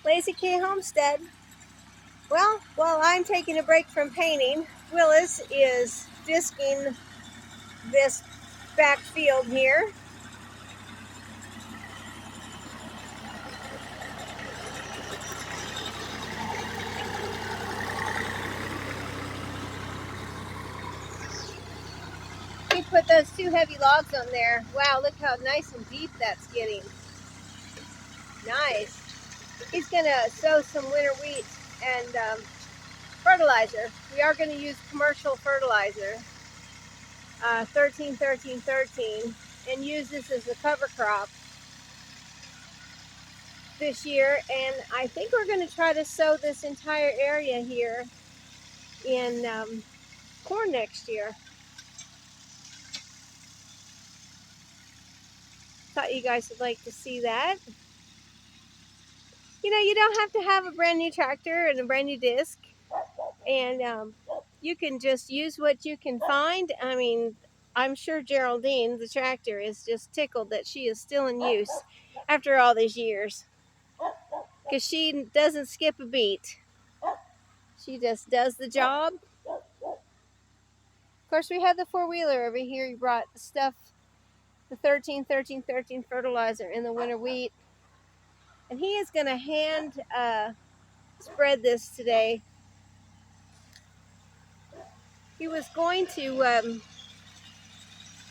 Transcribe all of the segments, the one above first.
Lazy K Homestead. Well, while I'm taking a break from painting, Willis is disking this back field here. He put those two heavy logs on there. Wow, look how nice and deep that's getting. Nice. He's gonna sow some winter wheat and fertilizer. We are gonna use commercial fertilizer, 13-13-13, and use this as a cover crop this year. And I think we're gonna try to sow this entire area here in corn next year. Thought you guys would like to see that. You know, you don't have to have a brand new tractor and a brand new disc, and you can just use what you can find. I mean, I'm sure Geraldine, the tractor, is just tickled that she is still in use after all these years, because she doesn't skip a beat. She just does the job. Of course, we have the four-wheeler over here. He brought the stuff, the 13-13-13 fertilizer in the winter wheat, and he is going to hand spread this today. He was going to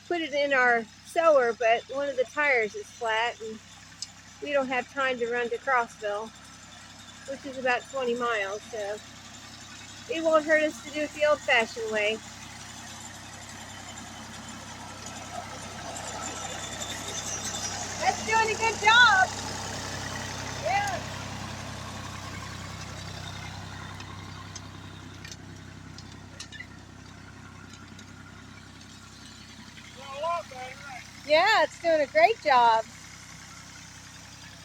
put it in our sower, but one of the tires is flat and we don't have time to run to Crossville, which is about 20 miles, so it won't hurt us to do it the old-fashioned way. That's doing a good job. Yeah. Yeah, it's doing a great job.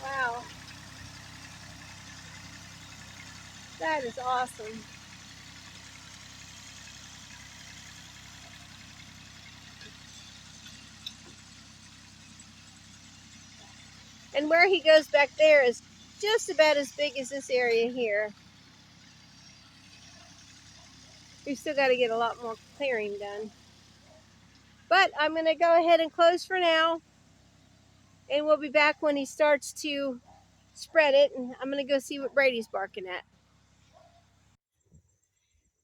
Wow. That is awesome. And where he goes back there is just about as big as this area here. We've still got to get a lot more clearing done. But I'm going to go ahead and close for now. And we'll be back when he starts to spread it. And I'm going to go see what Brady's barking at.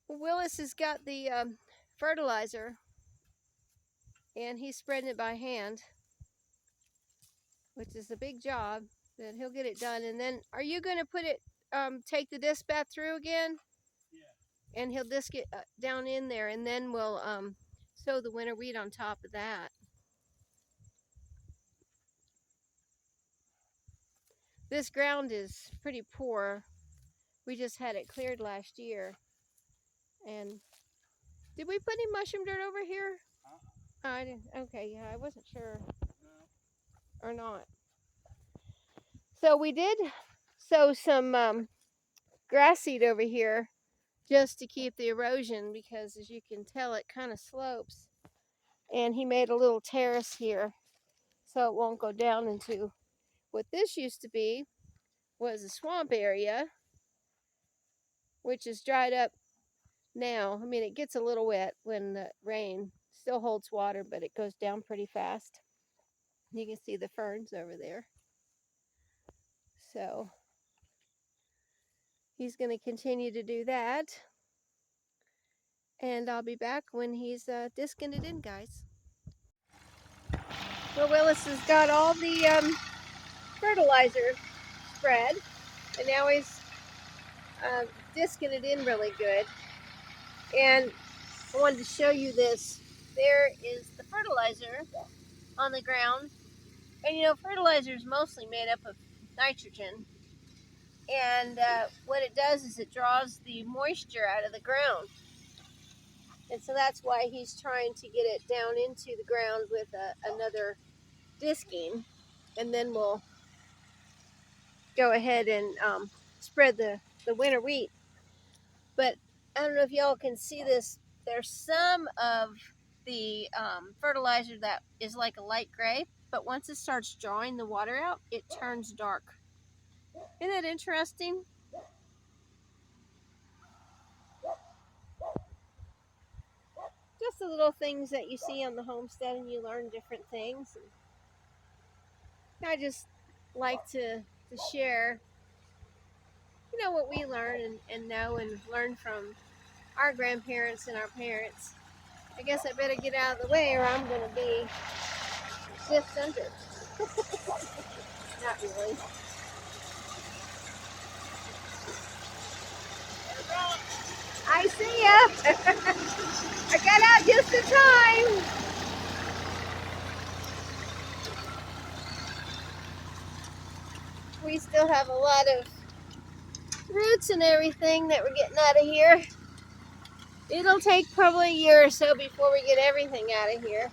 Willis has got the fertilizer. And he's spreading it by hand, which is a big job. But he'll get it done. And then, are you going to put it, take the disc back through again? Yeah. And he'll disc it down in there. And then we'll sow the winter wheat on top of that. This ground is pretty poor. We just had it cleared last year. And did we put any mushroom dirt over here? I didn't. Okay, yeah, I wasn't sure. No. Or not. So we did sow some grass seed over here just to keep the erosion, because as you can tell, it kind of slopes. And he made a little terrace here so it won't go down into what this used to be was a swamp area, which is dried up now. I mean, it gets a little wet when the rain still holds water, but it goes down pretty fast. You can see the ferns over there. So he's going to continue to do that. And I'll be back when he's disking it in, guys. Well, Willis has got all the fertilizer spread, and now he's disking it in really good. And I wanted to show you this. There is the fertilizer on the ground. And you know, fertilizer is mostly made up of nitrogen. And what it does is it draws the moisture out of the ground. And so that's why he's trying to get it down into the ground with another disking. And then we'll go ahead and spread the winter wheat. But I don't know if y'all can see this. There's some of the fertilizer that is like a light gray, but once it starts drawing the water out, it turns dark. Isn't that interesting? Just the little things that you see on the homestead and you learn different things. And I just like to share, what we learn and know and learn from our grandparents and our parents. I guess I better get out of the way or I'm going to be stiff centered. Not really. I see ya. I got out just in time. We still have a lot of roots and everything that we're getting out of here. It'll take probably a year or so before we get everything out of here.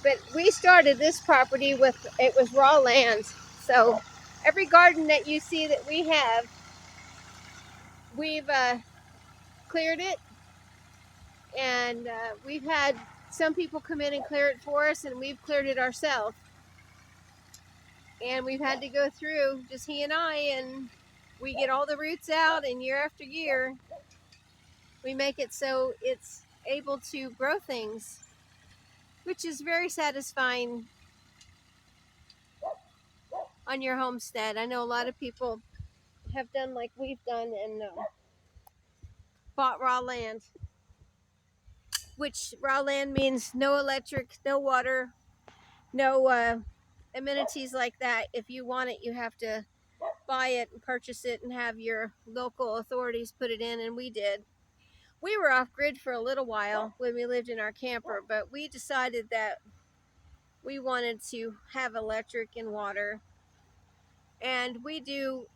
But we started this property with, it was raw land. So every garden that you see that we have, we've cleared it. And we've had some people come in and clear it for us, and we've cleared it ourselves. And we've had to go through, just he and I, and we get all the roots out, and year after year, we make it so it's able to grow things, which is very satisfying on your homestead. I know a lot of people have done like we've done and bought raw land, which raw land means no electric, no water, no amenities like that. If you want it, you have to buy it and purchase it and have your local authorities put it in, and we did. We were off grid for a little while when we lived in our camper, but we decided that we wanted to have electric and water. And we do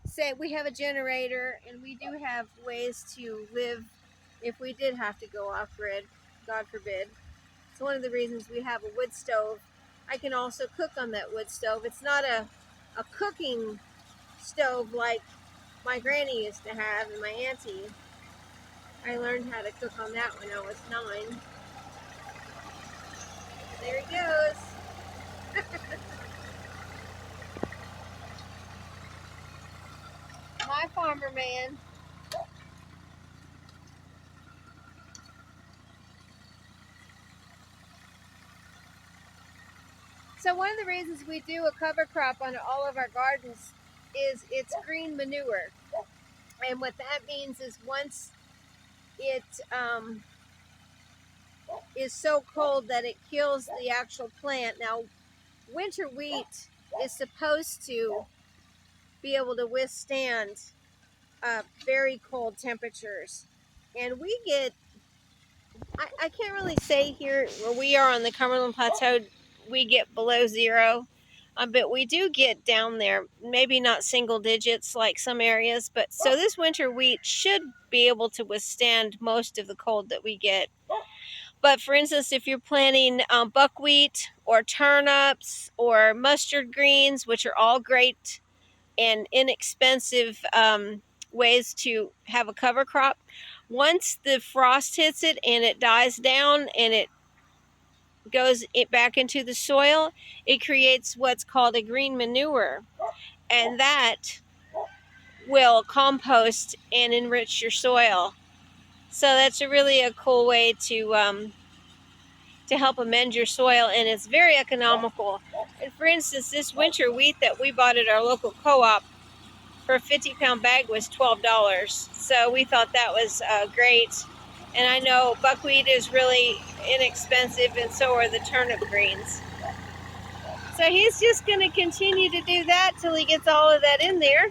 say we have a generator, and we do have ways to live if we did have to go off grid, God forbid. It's one of the reasons we have a wood stove. I can also cook on that wood stove. It's not a cooking stove like my granny used to have and my auntie. I learned how to cook on that when I was 9. There he goes. My farmer man. So one of the reasons we do a cover crop on all of our gardens is it's green manure. And what that means is once it is so cold that it kills the actual plant. Now, winter wheat is supposed to be able to withstand very cold temperatures. And we get, I can't really say here where we are on the Cumberland Plateau, we get below 0. But we do get down there, maybe not single digits like some areas. But so this winter wheat should be able to withstand most of the cold that we get. But for instance, if you're planting buckwheat or turnips or mustard greens, which are all great and inexpensive ways to have a cover crop, once the frost hits it and it dies down and it goes back into the soil, it creates what's called a green manure. And that will compost and enrich your soil. So that's really a cool way to help amend your soil, and it's very economical. And for instance, this winter wheat that we bought at our local co-op for a 50-pound bag was $12. So we thought that was great. And I know buckwheat is really inexpensive, and so are the turnip greens. So he's just going to continue to do that till he gets all of that in there.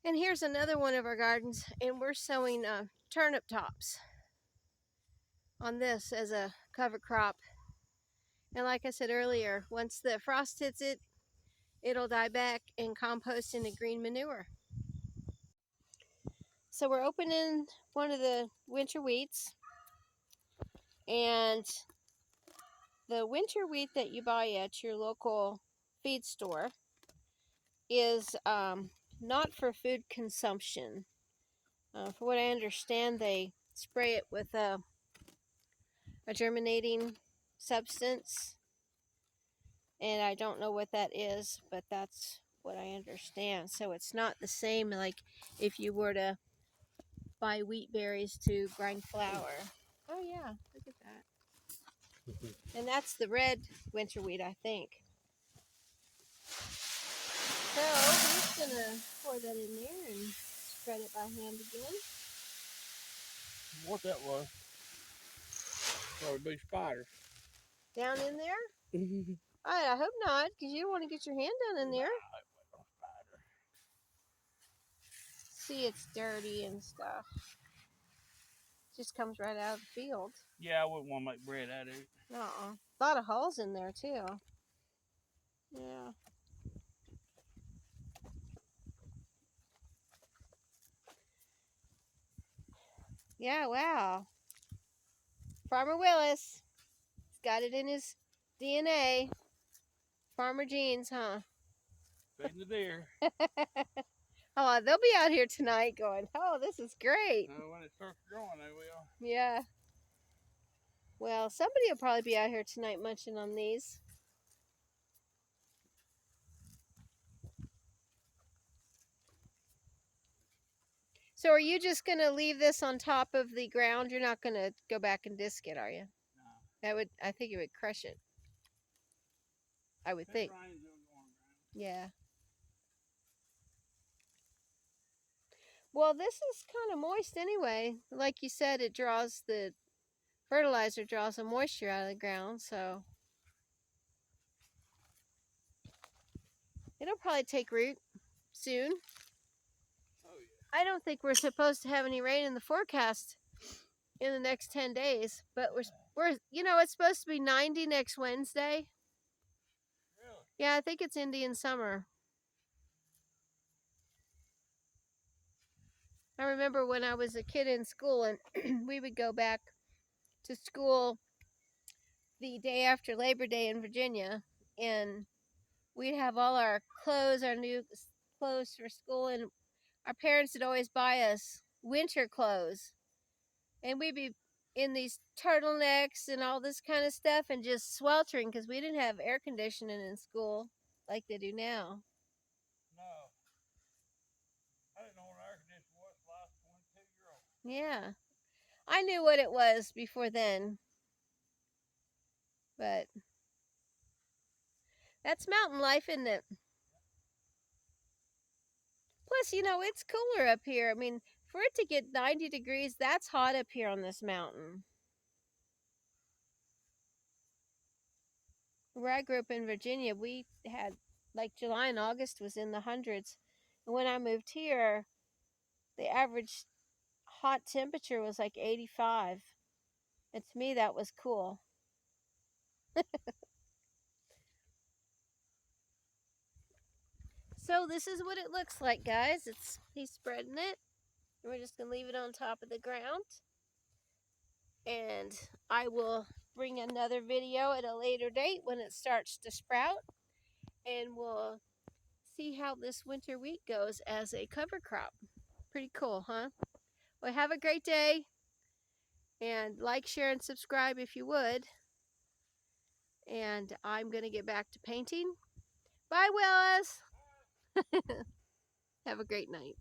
And here's another one of our gardens, and we're sowing turnip tops on this as a cover crop. And like I said earlier, once the frost hits it, it'll die back and compost into green manure. So we're opening one of the winter wheats, and the winter wheat that you buy at your local feed store is not for food consumption. For what I understand, they spray it with a germinating substance, and I don't know what that is, but that's what I understand. So it's not the same like if you were to buy wheat berries to grind flour. Oh yeah, look at that. And that's the red winter wheat, I think. So we're just gonna pour that in there and spread it by hand again. What that was? Probably be spiders. Down in there? I hope not, because you don't want to get your hand down in there. See, it's dirty and stuff. Just comes right out of the field. Yeah, I wouldn't want to make bread out of it. A lot of holes in there too. Yeah. Yeah, wow. Farmer Willis. He's got it in his DNA. Farmer genes, huh? Feeding the deer. Oh, they'll be out here tonight going, oh, this is great. When it starts growing, they will. Yeah. Well, somebody will probably be out here tonight munching on these. So are you just going to leave this on top of the ground? You're not going to go back and disc it, are you? No. I think it would crush it. I would think. Yeah. Well, this is kind of moist anyway. Like you said, it draws the fertilizer, draws the moisture out of the ground, so it'll probably take root soon. Oh, yeah. I don't think we're supposed to have any rain in the forecast in the next 10 days, but we're you know, it's supposed to be 90 next Wednesday. Really? Yeah, I think it's Indian summer. I remember when I was a kid in school and we would go back to school the day after Labor Day in Virginia, and we'd have all our clothes, our new clothes for school, and our parents would always buy us winter clothes. And we'd be in these turtlenecks and all this kind of stuff and just sweltering because we didn't have air conditioning in school like they do now. No. I didn't know what air conditioning was till I was 22-year-old. Yeah. I knew what it was before then. But that's mountain life, isn't it? Plus, you know, it's cooler up here. I mean, for it to get 90 degrees, that's hot up here on this mountain. Where I grew up in Virginia, we had, like, July and August was in the hundreds. And when I moved here, the average hot temperature was like 85. And to me, that was cool. So this is what it looks like, guys. He's spreading it. And we're just going to leave it on top of the ground. And I will bring another video at a later date when it starts to sprout. And we'll see how this winter wheat goes as a cover crop. Pretty cool, huh? Well, have a great day. And like, share, and subscribe if you would. And I'm going to get back to painting. Bye, Willis. Have a great night.